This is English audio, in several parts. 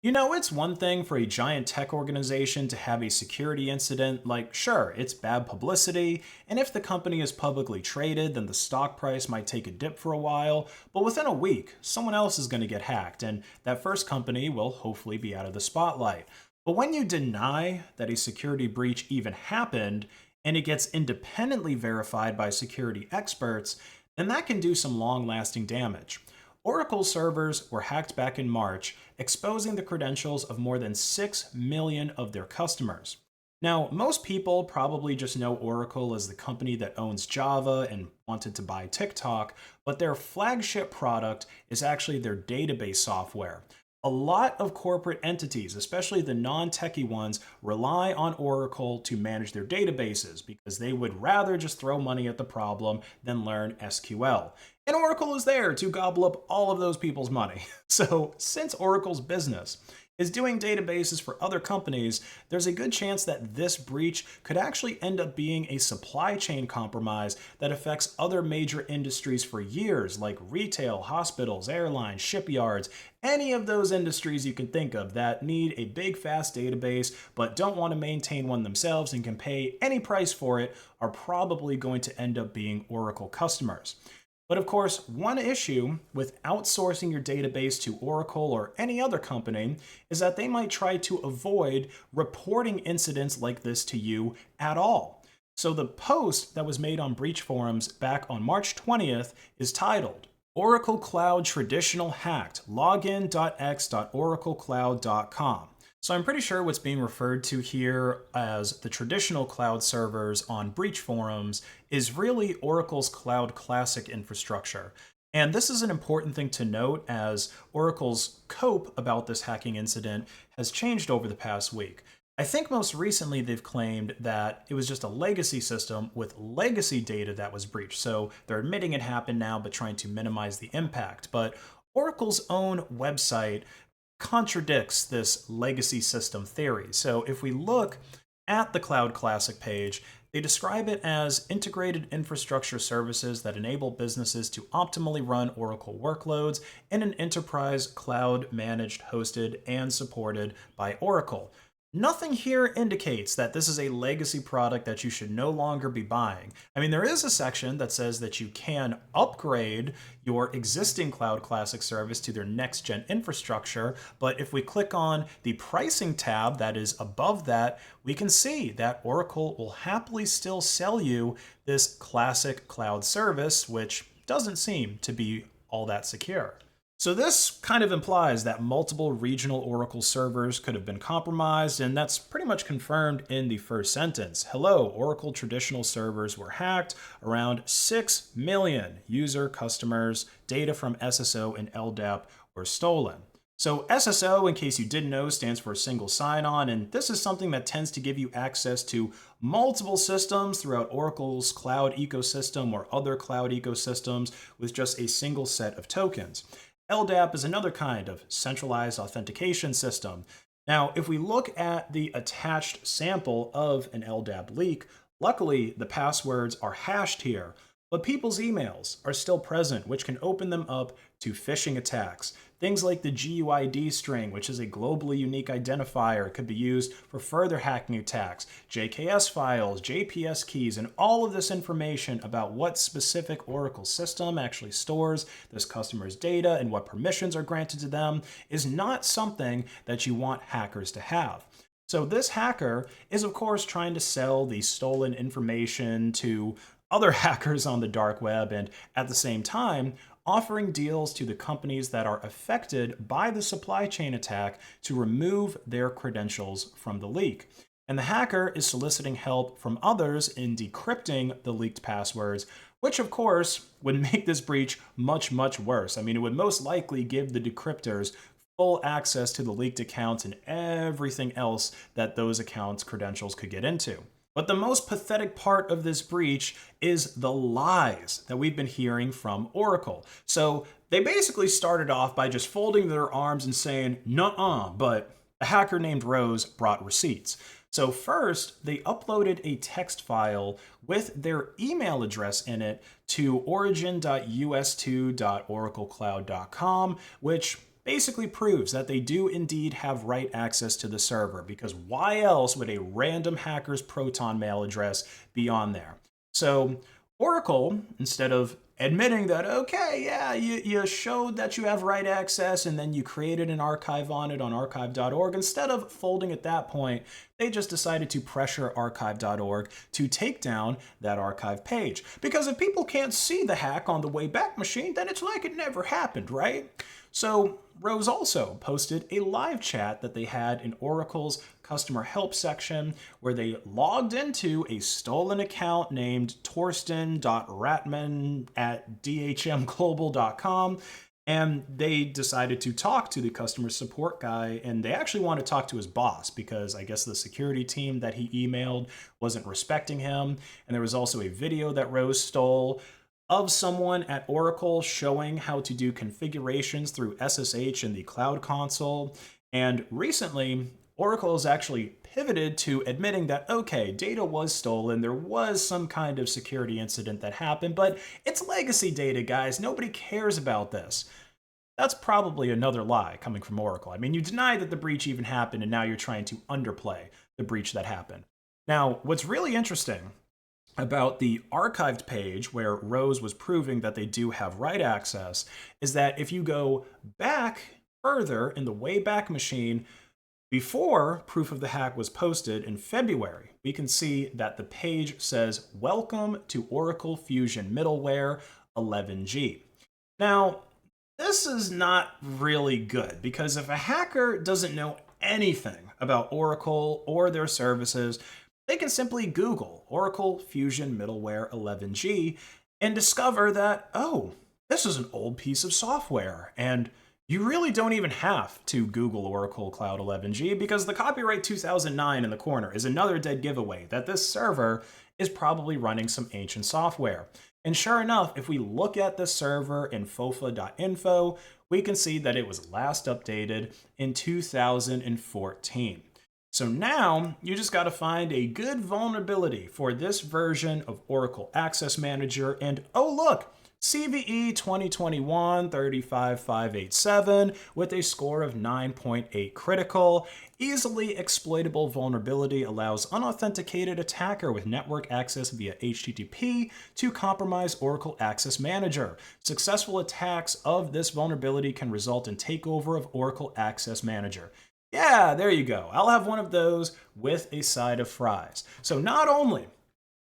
You know, it's one thing for a giant tech organization to have a security incident, like, sure, it's bad publicity, and if the company is publicly traded, then the stock price might take a dip for a while, but within a week, someone else is going to get hacked, and that first company will hopefully be out of the spotlight. But when you deny that a security breach even happened, and it gets independently verified by security experts, then that can do some long lasting damage. Oracle servers were hacked back in March, exposing the credentials of more than 6 million of their customers. Now, most people probably just know Oracle as the company that owns Java and wanted to buy TikTok, but their flagship product is actually their database software. A lot of corporate entities, especially the non techie ones, rely on Oracle to manage their databases because they would rather just throw money at the problem than learn SQL. And Oracle is there to gobble up all of those people's money. So, since Oracle's business is doing databases for other companies, there's a good chance that this breach could actually end up being a supply chain compromise that affects other major industries for years, like retail, hospitals, airlines, shipyards, any of those industries you can think of that need a big, fast database but don't want to maintain one themselves and can pay any price for it are probably going to end up being Oracle customers. But of course, one issue with outsourcing your database to Oracle or any other company is that they might try to avoid reporting incidents like this to you at all. So the post that was made on Breach Forums back on March 20th is titled Oracle Cloud Traditional Hacked, login.x.oraclecloud.com. So I'm pretty sure what's being referred to here as the traditional cloud servers on Breach Forums is really Oracle's Cloud Classic infrastructure. And this is an important thing to note as Oracle's cope about this hacking incident has changed over the past week. I think most recently they've claimed that it was just a legacy system with legacy data that was breached. So they're admitting it happened now, but trying to minimize the impact. But Oracle's own website contradicts this legacy system theory. So if we look at the Cloud Classic page, they describe it as integrated infrastructure services that enable businesses to optimally run Oracle workloads in an enterprise cloud managed, hosted, and supported by Oracle. Nothing here indicates that this is a legacy product that you should no longer be buying. I mean, there is a section that says that you can upgrade your existing Cloud Classic service to their next gen infrastructure, but if we click on the pricing tab that is above that, we can see that Oracle will happily still sell you this classic cloud service, which doesn't seem to be all that secure. So this kind of implies that multiple regional Oracle servers could have been compromised, and that's pretty much confirmed in the first sentence. Hello, Oracle traditional servers were hacked. Around 6 million user customers, data from SSO and LDAP were stolen. So SSO, in case you didn't know, stands for single sign-on, and this is something that tends to give you access to multiple systems throughout Oracle's cloud ecosystem or other cloud ecosystems with just a single set of tokens. LDAP is another kind of centralized authentication system. Now, if we look at the attached sample of an LDAP leak, luckily the passwords are hashed here, but people's emails are still present, which can open them up to phishing attacks. Things like the GUID string, which is a globally unique identifier, could be used for further hacking attacks. JKS files, JPS keys, and all of this information about what specific Oracle system actually stores this customer's data and what permissions are granted to them is not something that you want hackers to have. So this hacker is, of course, trying to sell the stolen information to other hackers on the dark web and at the same time offering deals to the companies that are affected by the supply chain attack to remove their credentials from the leak. And the hacker is soliciting help from others in decrypting the leaked passwords, which of course would make this breach much, much worse. I mean, it would most likely give the decryptors full access to the leaked accounts and everything else that those accounts' credentials could get into. But the most pathetic part of this breach is the lies that we've been hearing from Oracle. So they basically started off by just folding their arms and saying, nuh-uh, but a hacker named Rose brought receipts. So first, they uploaded a text file with their email address in it to origin.us2.oraclecloud.com, which basically proves that they do indeed have write access to the server, because why else would a random hacker's Proton mail address be on there? So Oracle, instead of admitting that, okay, yeah, you showed that you have write access and then you created an archive on it on archive.org, instead of folding at that point, they just decided to pressure archive.org to take down that archive page. Because if people can't see the hack on the Wayback Machine, then it's like it never happened, right? So Rose also posted a live chat that they had in Oracle's customer help section, where they logged into a stolen account named torsten.ratman@dhmglobal.com, and they decided to talk to the customer support guy, and they actually want to talk to his boss because I guess the security team that he emailed wasn't respecting him. And there was also a video that Rose stole of someone at Oracle showing how to do configurations through SSH in the Cloud Console. And recently, Oracle has actually pivoted to admitting that, okay, data was stolen, there was some kind of security incident that happened, but it's legacy data, guys. Nobody cares about this. That's probably another lie coming from Oracle. I mean, you deny that the breach even happened, and now you're trying to underplay the breach that happened. Now, what's really interesting about the archived page where Rose was proving that they do have write access is that if you go back further in the Wayback Machine, before proof of the hack was posted in February, we can see that the page says, "Welcome to Oracle Fusion Middleware 11G." Now, this is not really good, because if a hacker doesn't know anything about Oracle or their services, they can simply Google Oracle Fusion Middleware 11G and discover that, oh, this is an old piece of software. And you really don't even have to Google Oracle Cloud 11G, because the copyright 2009 in the corner is another dead giveaway that this server is probably running some ancient software. And sure enough, if we look at the server in fofa.info, we can see that it was last updated in 2014. So now you just got to find a good vulnerability for this version of Oracle Access Manager, and oh look, CVE 2021-35587 with a score of 9.8 critical. Easily exploitable vulnerability allows unauthenticated attacker with network access via HTTP to compromise Oracle Access Manager. Successful attacks of this vulnerability can result in takeover of Oracle Access Manager. Yeah, there you go. I'll have one of those with a side of fries. So not only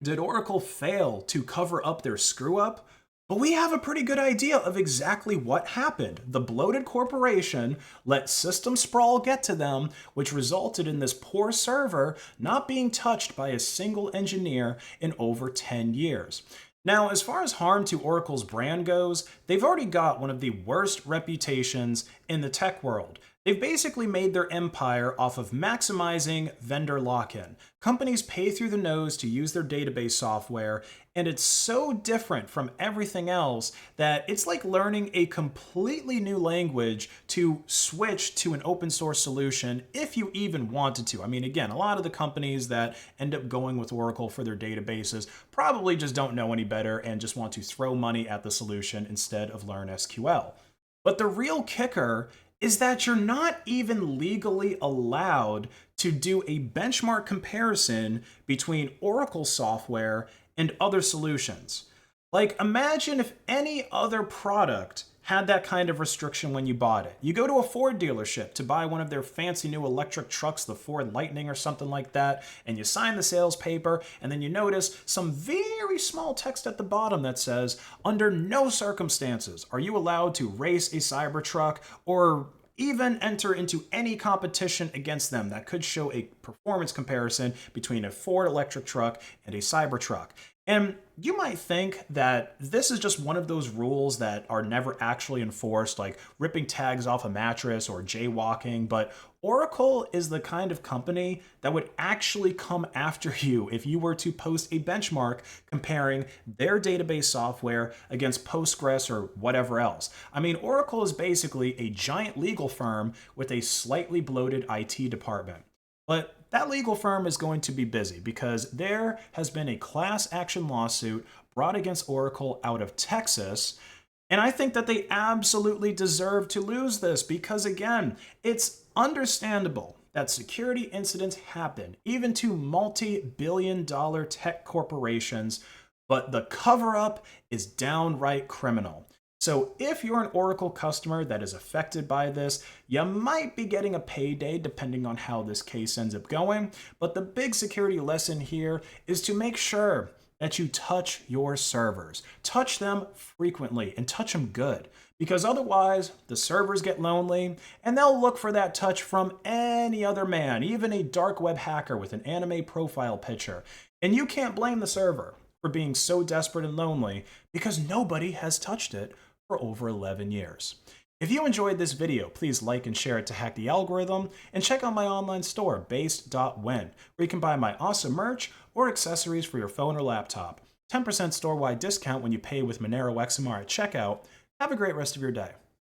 did Oracle fail to cover up their screw up, but we have a pretty good idea of exactly what happened. The bloated corporation let system sprawl get to them, which resulted in this poor server not being touched by a single engineer in over 10 years. Now, as far as harm to Oracle's brand goes, they've already got one of the worst reputations in the tech world. They've basically made their empire off of maximizing vendor lock-in. Companies pay through the nose to use their database software, and it's so different from everything else that it's like learning a completely new language to switch to an open source solution if you even wanted to. I mean, again, a lot of the companies that end up going with Oracle for their databases probably just don't know any better and just want to throw money at the solution instead of learn SQL. But the real kicker is that you're not even legally allowed to do a benchmark comparison between Oracle software and other solutions. Like, imagine if any other product had that kind of restriction when you bought it. You go to a Ford dealership to buy one of their fancy new electric trucks, the Ford Lightning or something like that, and you sign the sales paper, and then you notice some very small text at the bottom that says, under no circumstances are you allowed to race a Cybertruck or even enter into any competition against them that could show a performance comparison between a Ford electric truck and a Cybertruck. And you might think that this is just one of those rules that are never actually enforced, like ripping tags off a mattress or jaywalking, but Oracle is the kind of company that would actually come after you if you were to post a benchmark comparing their database software against Postgres or whatever else. I mean, Oracle is basically a giant legal firm with a slightly bloated IT department. But that legal firm is going to be busy because there has been a class action lawsuit brought against Oracle out of Texas. And I think that they absolutely deserve to lose this because, again, it's understandable that security incidents happen, even to multi-billion-dollar tech corporations, but the cover-up is downright criminal. So if you're an Oracle customer that is affected by this, you might be getting a payday depending on how this case ends up going. But the big security lesson here is to make sure that you touch your servers. Touch them frequently and touch them good. Because otherwise, the servers get lonely and they'll look for that touch from any other man, even a dark web hacker with an anime profile picture. And you can't blame the server for being so desperate and lonely because nobody has touched it for over 11 years. If you enjoyed this video, please like and share it to hack the algorithm, and check out my online store, based.win, where you can buy my awesome merch or accessories for your phone or laptop. 10% store-wide discount when you pay with Monero XMR at checkout. Have a great rest of your day.